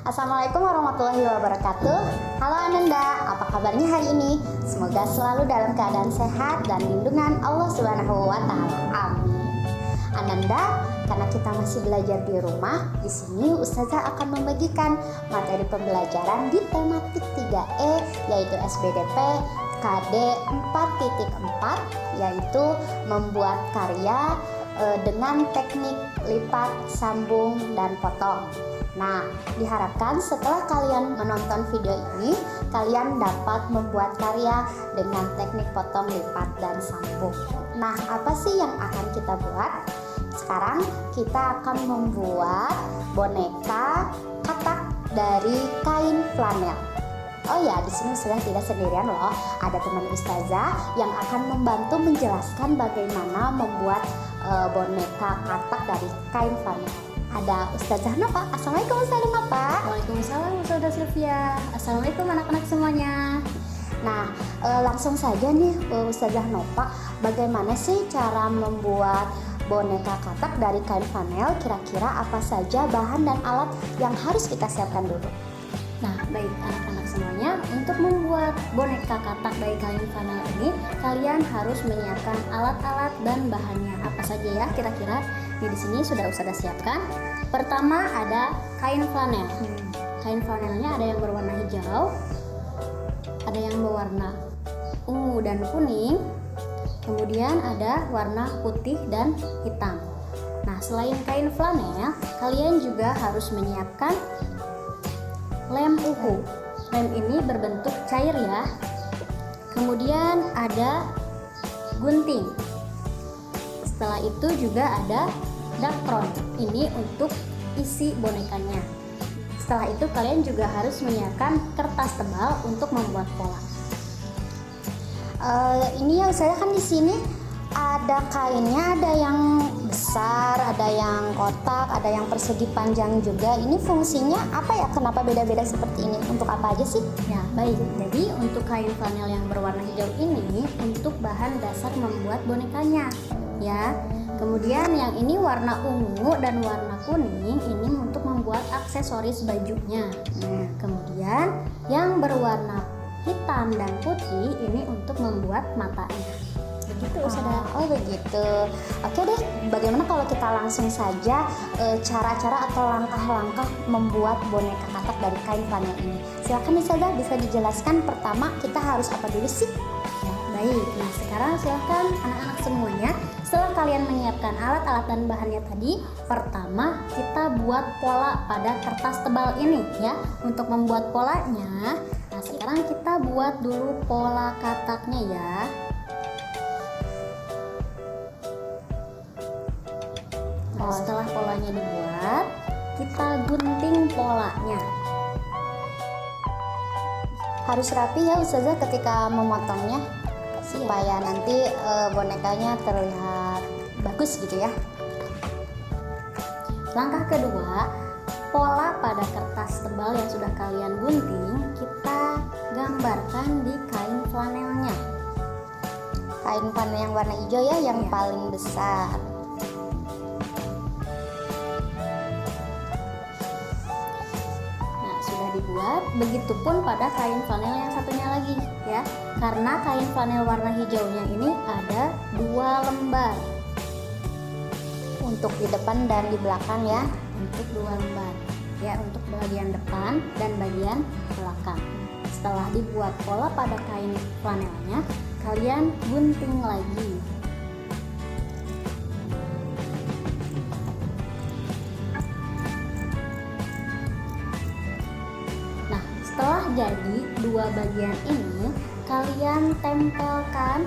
Assalamualaikum warahmatullahi wabarakatuh. Halo Ananda, apa kabarnya hari ini? Semoga selalu dalam keadaan sehat dan lindungan Allah Subhanahu wa taala. Amin. Ananda, karena kita masih belajar di rumah, di sini Ustazah akan membagikan materi pembelajaran di tematik 3E yaitu SBDP KD 4.4 yaitu membuat karya dengan teknik lipat, sambung, dan potong. Nah, diharapkan setelah kalian menonton video ini, kalian dapat membuat karya dengan teknik potong, lipat, dan sambung. Nah, apa sih yang akan kita buat? Sekarang kita akan membuat boneka katak dari kain flanel. Oh ya, di sini sudah tidak sendirian loh. Ada teman Ustazah yang akan membantu menjelaskan bagaimana membuat boneka katak dari kain flanel. Ada Ustazah Nova. Assalamualaikum Ustazah Nova. Waalaikumsalam Ustazah Sylvia. Assalamualaikum anak-anak semuanya. Nah, langsung saja nih Ustazah Nova, bagaimana sih cara membuat boneka katak dari kain flanel? Kira-kira apa saja bahan dan alat yang harus kita siapkan dulu? Nah, baik anak-anak semuanya, untuk membuat boneka katak dari kain flanel ini, kalian harus menyiapkan alat-alat dan bahannya. Apa saja ya kira-kira? Di sini sudah Ustazah siapkan. Pertama ada kain flanel. Kain flanelnya ada yang berwarna hijau, ada yang berwarna ungu dan kuning, kemudian ada warna putih dan hitam. Nah, selain kain flanel, kalian juga harus menyiapkan lem uhu. Lem ini berbentuk cair ya. Kemudian ada gunting. Setelah itu juga ada dakron. Ini untuk isi bonekanya. Setelah itu kalian juga harus menyiapkan kertas tebal untuk membuat pola. Ini ya saya kan di sini ada kainnya, ada yang besar, ada yang kotak, ada yang persegi panjang juga. Ini fungsinya apa ya? Kenapa beda-beda seperti ini? Untuk apa aja sih? Ya, baik. Jadi untuk kain flanel yang berwarna hijau ini untuk bahan dasar membuat bonekanya, ya. Kemudian yang ini warna ungu dan warna kuning ini untuk membuat aksesoris bajunya. Kemudian yang berwarna hitam dan putih ini untuk membuat matanya. Begitu Ustazah. Oh begitu. Oke deh, bagaimana kalau kita langsung saja cara-cara atau langkah-langkah membuat boneka katak dari kain flanel ini? Silakan Ustazah, bisa dijelaskan pertama kita harus apa dulu sih? Ya, baik. Nah, sekarang silakan anak-anak semuanya, setelah kalian menyiapkan alat-alat dan bahannya tadi, pertama kita buat pola pada kertas tebal ini ya. Untuk membuat polanya, nah sekarang kita buat dulu pola kataknya ya. Nah, setelah polanya dibuat, kita gunting polanya. Harus rapi ya Ustazah ketika memotongnya supaya nanti bonekanya terlihat bagus gitu ya. Langkah kedua, pola pada kertas tebal yang sudah kalian gunting, kita gambarkan di kain flanelnya. Kain flanel yang warna hijau ya, yang paling besar. Dibuat, begitupun pada kain flanel yang satunya lagi ya, karena kain flanel warna hijaunya ini ada 2 lembar untuk di depan dan di belakang ya. Untuk 2 lembar ya, untuk bagian depan dan bagian belakang. Setelah dibuat pola pada kain flanelnya, kalian gunting lagi. Setelah jadi 2 bagian ini, kalian tempelkan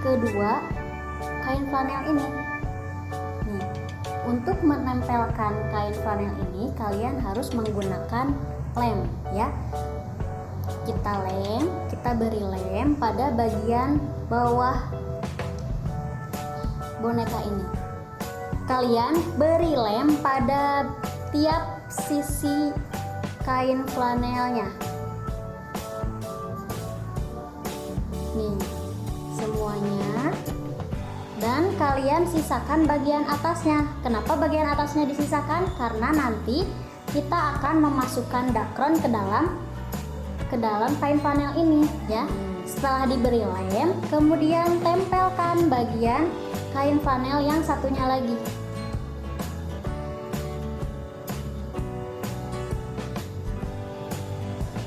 kedua kain flanel ini. Nih, untuk menempelkan kain flanel ini, kalian harus menggunakan lem ya. Kita beri lem pada bagian bawah boneka ini. Kalian beri lem pada tiap sisi kain flanelnya. Nih, semuanya. Dan kalian sisakan bagian atasnya. Kenapa bagian atasnya disisakan? Karena nanti kita akan memasukkan dakron ke dalam kain flanel ini ya. Setelah diberi lem, kemudian tempelkan bagian kain flanel yang satunya lagi.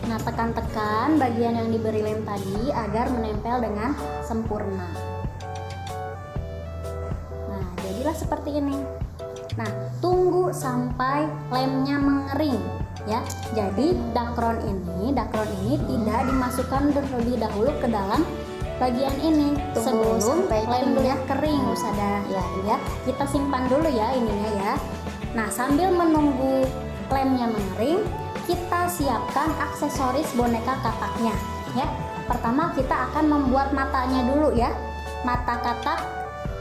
Nah, tekan-tekan bagian yang diberi lem tadi agar menempel dengan sempurna. Nah, jadilah seperti ini. Nah, tunggu sampai lemnya mengering ya. Jadi dakron ini tidak dimasukkan terlebih dahulu ke dalam bagian ini. Tunggu sebelum sampai lemnya kering Ustazah. Ya, kita simpan dulu ya ininya ya. Nah, sambil menunggu lemnya mengering, kita siapkan aksesoris boneka kataknya ya. Pertama kita akan membuat matanya dulu ya. Mata katak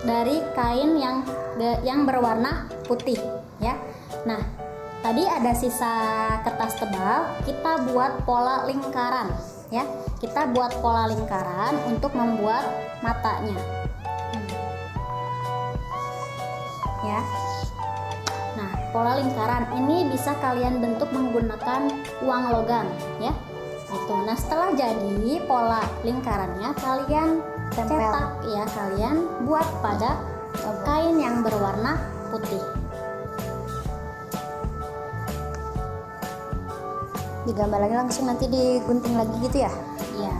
dari kain yang berwarna putih ya. Nah, tadi ada sisa kertas tebal, kita buat pola lingkaran ya. Kita buat pola lingkaran untuk membuat matanya. Ya. Nah, pola lingkaran ini bisa kalian bentuk menggunakan uang logam ya. Itu. Nah, setelah jadi pola lingkarannya, kalian cetak ya, kalian buat pada kain yang berwarna putih. Digambar lagi langsung nanti digunting lagi gitu ya? Ya.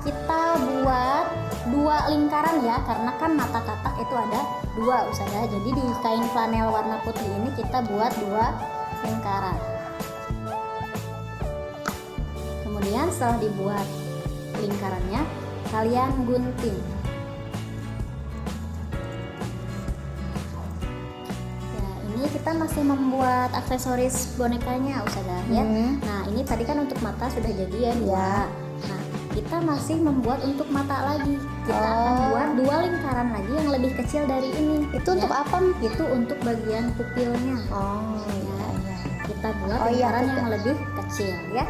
Kita buat 2 lingkaran ya, karena kan mata katak itu ada 2 Ustazah. Jadi di kain flanel warna putih ini kita buat 2 lingkaran. Kemudian setelah dibuat lingkarannya, kalian gunting. Ya, ini kita masih membuat aksesoris bonekanya Ustazah ya. Nah, ini tadi kan untuk mata sudah jadi ya 2. Nah, kita masih membuat untuk mata lagi. Kita akan buat 2 lingkaran lagi yang lebih kecil dari ini. Itu untuk apa? Itu untuk bagian pupilnya. Iya. Kita buat lingkaran yang lebih kecil ya.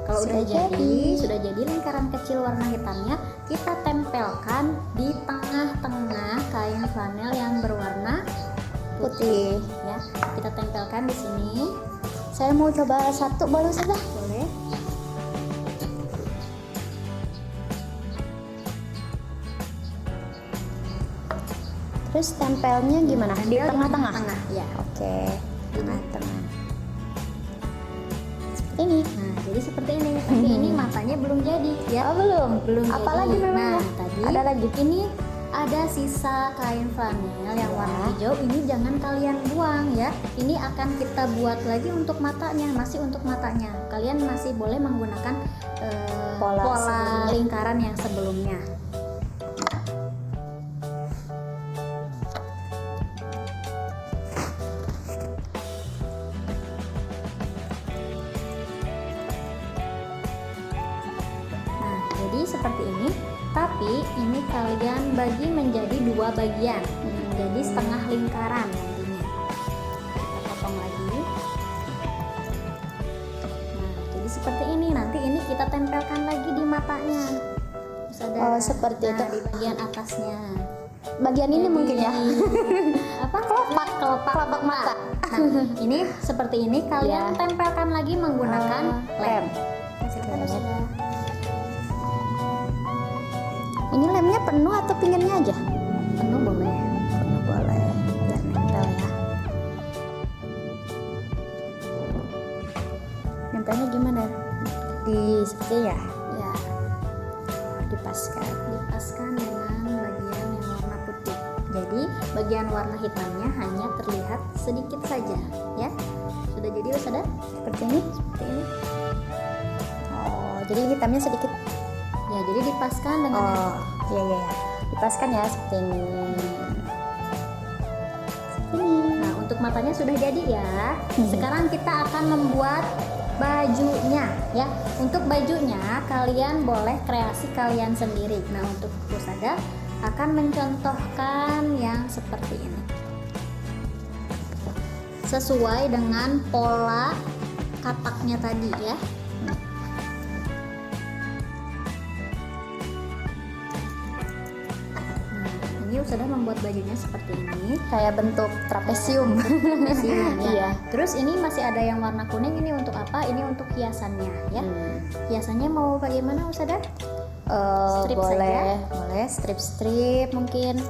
Kalau sudah jadi lingkaran kecil warna hitamnya, kita tempelkan di tengah-tengah kain flanel yang berwarna putih ya. Kita tempelkan di sini. Saya mau coba satu, boleh Ustazah? Boleh. Terus tempelnya gimana? Di tengah-tengah? Tengah ya. Oke, tengah-tengah. Seperti ini. Nah, jadi seperti ini. Tapi ini matanya belum jadi ya. Oh, belum. jadi. Apalagi memangnya? Nah, tadi Ada lagi. Ini ada sisa kain flanel yang warna hijau. Ini jangan kalian buang ya. Ini akan kita buat lagi untuk matanya, masih untuk matanya. Kalian masih boleh menggunakan pola lingkaran yang sebelumnya. Jadi seperti ini, tapi ini kalian bagi menjadi 2 bagian, jadi setengah lingkaran nantinya. Kita potong lagi. Nah, jadi seperti ini. Nanti ini kita tempelkan lagi di matanya. Seperti itu. Di bagian atasnya. Bagian ini mungkin ya. Apa? Kelopak mata. Nah, ini seperti ini kalian tempelkan lagi menggunakan lem. Ini lemnya penuh atau pinggirnya aja? Penuh boleh. Penuh boleh. Biar nempel ya. Nempelnya gimana? Di seperti ya? Ya. Dipaskan Dengan bagian yang warna putih. Jadi bagian warna hitamnya hanya terlihat sedikit saja, ya. Sudah jadi Ustazah? seperti ini. Oh, jadi hitamnya sedikit. Ya, jadi dipaskan dengan Iya. Dipaskan ya seperti ini. Nah, untuk matanya sudah jadi ya. Sekarang kita akan membuat bajunya ya. Untuk bajunya kalian boleh kreasi kalian sendiri. Nah, untuk Ustazah akan mencontohkan yang seperti ini. Sesuai dengan pola kataknya tadi ya. Ini sudah membuat bajunya seperti ini, Kayak bentuk trapesium. isinya, ya. Iya. Terus ini masih ada yang warna kuning, ini untuk apa? Ini untuk hiasannya ya. Hiasannya mau bagaimana Ustazah? Strip boleh strip mungkin.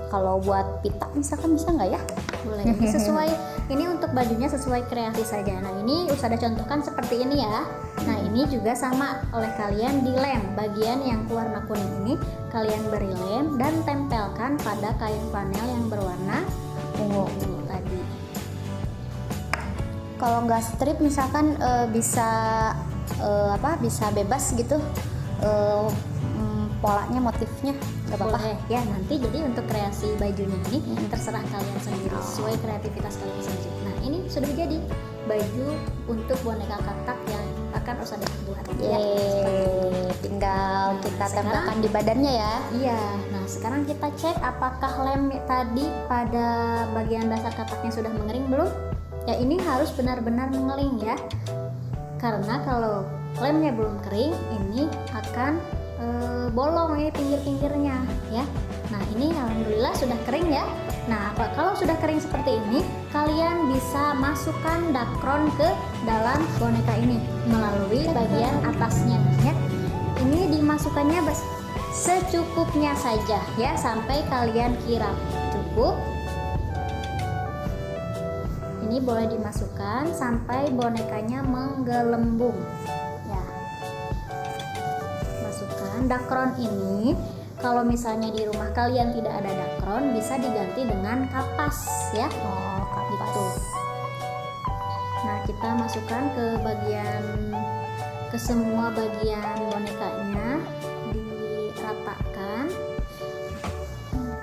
Kalau buat pita misalkan bisa nggak ya? Boleh. Ini sesuai, ini untuk bajunya sesuai kreasi saja. Nah ini Ustazah contohkan seperti ini ya. Nah ini juga sama oleh kalian dilem. Bagian yang warna kuning ini kalian beri lem dan tempelkan pada kain flanel yang berwarna ungu tadi. Kalau nggak strip misalkan bisa bisa bebas gitu, polanya, motifnya nggak apa-apa. Boleh ya, nanti jadi untuk kreasi bajunya ini terserah kalian sendiri sesuai kreativitas kalian sendiri. Nah ini sudah jadi baju untuk boneka katak yang akan Ustazah buat ya. Tinggal Nah, kita sekarang- tempelkan di badannya ya. Iya, nah sekarang kita cek apakah lem tadi pada bagian dasar kataknya sudah mengering belum? Ya ini harus benar-benar mengering ya. Karena kalau lemnya belum kering, ini akan bolong ini pinggir-pinggirnya ya. Nah ini alhamdulillah sudah kering ya. Nah kalau sudah kering seperti ini, kalian bisa masukkan dakron ke dalam boneka ini melalui bagian atasnya ya. Ini dimasukkannya secukupnya saja ya, sampai kalian kira cukup. Ini boleh dimasukkan sampai bonekanya menggelembung ya. Masukkan dakron ini. Kalau misalnya di rumah kalian tidak ada dakron, bisa diganti dengan kapas ya. Oh, kapas. Gitu. Nah kita masukkan ke semua bagian bonekanya, diratakan.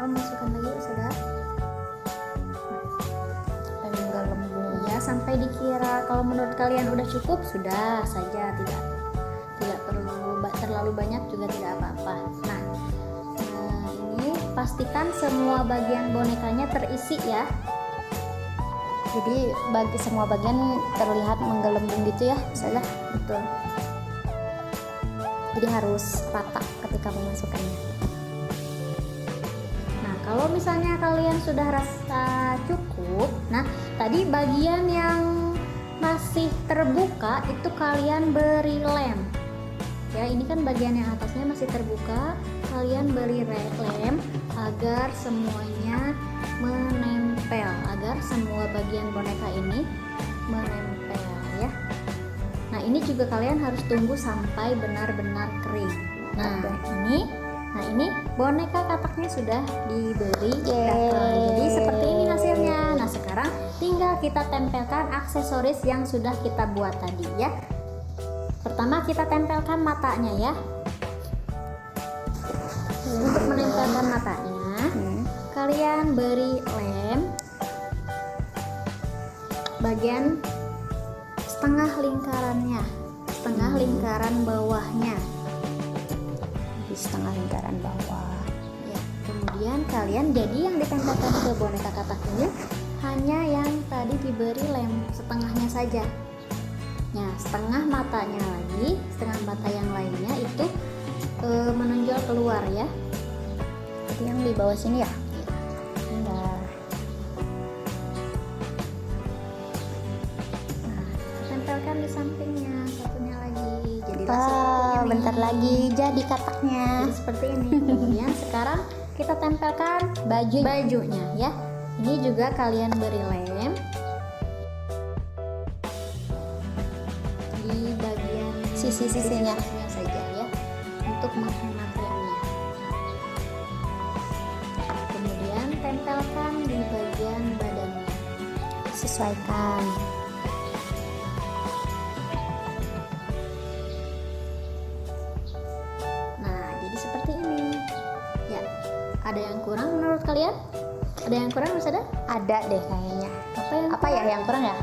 Masukkan lagi sudah. Ya sampai dikira, kalau menurut kalian udah cukup sudah saja, tidak perlu terlalu banyak juga tidak apa-apa. Nah ini pastikan semua bagian bonekanya terisi ya. Jadi bagi semua bagian terlihat menggelembung gitu ya, misalnya. Betul. Jadi harus rata ketika memasukkannya. Nah kalau misalnya kalian sudah rasa cukup, nah tadi bagian yang masih terbuka itu kalian beri lem ya. Ini kan bagian yang atasnya masih terbuka, kalian beri lem agar semuanya menempel, agar semua bagian boneka ini menempel ya. Nah ini juga kalian harus tunggu sampai benar-benar kering. Nah ini boneka kataknya sudah diberi dakron. Jadi seperti ini hasilnya. Nah sekarang tinggal kita tempelkan aksesoris yang sudah kita buat tadi ya. Pertama kita tempelkan matanya ya. Untuk menempelkan matanya, kalian beri lem bagian setengah lingkarannya, setengah lingkaran bawahnya. Di setengah lingkaran bawah. Ya, kemudian kalian jadi yang ditempelkan ke boneka katak ini hanya yang tadi diberi lem setengahnya saja. Nah, setengah matanya lagi, setengah mata yang lainnya itu menonjol keluar ya. Jadi yang di bawah sini ya. Bentar. Nah, tempelkan di sampingnya satunya lagi. Jadilah seperti ini. Bentar lagi jadi kataknya. Jadi seperti ini. Kemudian sekarang kita tempelkan bajunya ya. Ini juga kalian beri lem di bagian Sisi-sisinya. saja ya, untuk menghemat lemnya. Kemudian tempelkan di bagian badannya. Sesuaikan. Nah, jadi seperti ini. Ya, ada yang kurang menurut kalian? Ada yang kurang Ustazah? Ada deh kayaknya. Apa yang Yang kurang ya?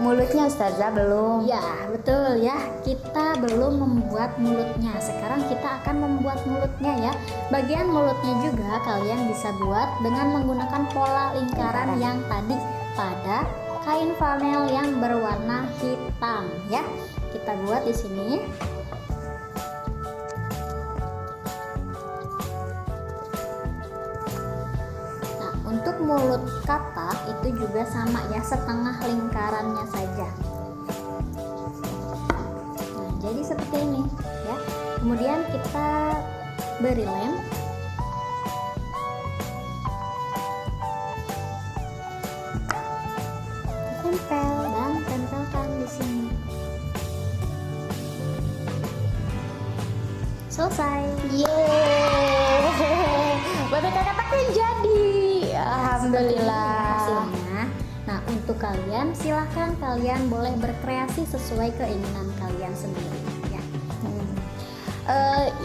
Mulutnya Ustazah belum. Ya, betul ya. Kita belum membuat mulutnya. Sekarang kita akan membuat mulutnya ya. Bagian mulutnya juga kalian bisa buat dengan menggunakan pola lingkaran yang tadi pada kain flanel yang berwarna hitam ya. Kita buat di sini. Nah, untuk mulut katak itu juga sama ya, setengah lingkarannya saja. Nah, jadi seperti ini ya. Kemudian kita beri lem. Tempel dan tempelkan di sini. Selesai. Yeay, boneka kataknya jadi. Alhamdulillah. Hasilnya. Nah, untuk kalian silahkan kalian boleh berkreasi sesuai keinginan kalian sendiri ya.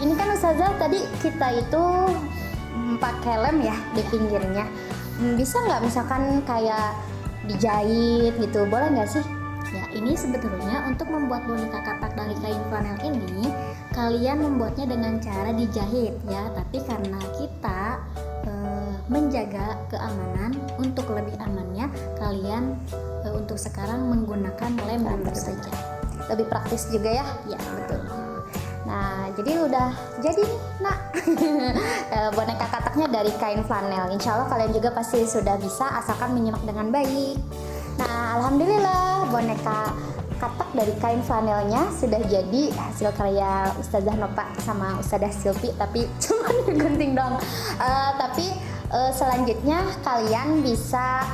Ini kan Ustazah tadi kita itu pakai lem ya di pinggirnya. Bisa nggak misalkan kayak dijahit gitu, boleh nggak sih? Ya, ini sebetulnya untuk membuat boneka katak dari kain flanel ini kalian membuatnya dengan cara dijahit ya, tapi karena kita menjaga keamanan, untuk lebih amannya kalian untuk sekarang menggunakan lem begitu saja. Lebih praktis juga ya. Ya, betul. Nah, jadi udah jadi nak boneka kataknya dari kain flanel. Insya Allah kalian juga pasti sudah bisa asalkan menyimak dengan baik. Nah, alhamdulillah boneka katak dari kain flanelnya sudah jadi hasil karya Ustazah Nova sama Ustazah Silvi, tapi cuma digunting dong. Tapi selanjutnya kalian bisa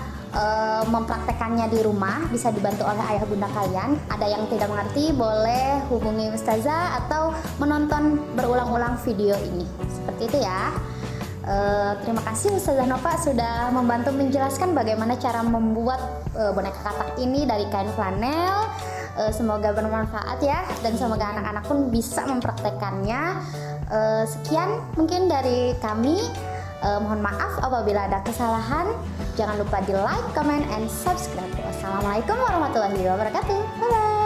mempraktekannya di rumah, bisa dibantu oleh ayah bunda kalian. Ada yang tidak mengerti boleh hubungi Ustazah atau menonton berulang-ulang video ini, seperti itu ya. Terima kasih Ustazah Nova sudah membantu menjelaskan bagaimana cara membuat boneka katak ini dari kain flanel. Semoga bermanfaat ya, dan semoga anak-anak pun bisa mempraktekannya. Sekian mungkin dari kami. Mohon maaf apabila ada kesalahan. Jangan lupa di like, comment, and subscribe. Wassalamualaikum warahmatullahi wabarakatuh. Bye bye.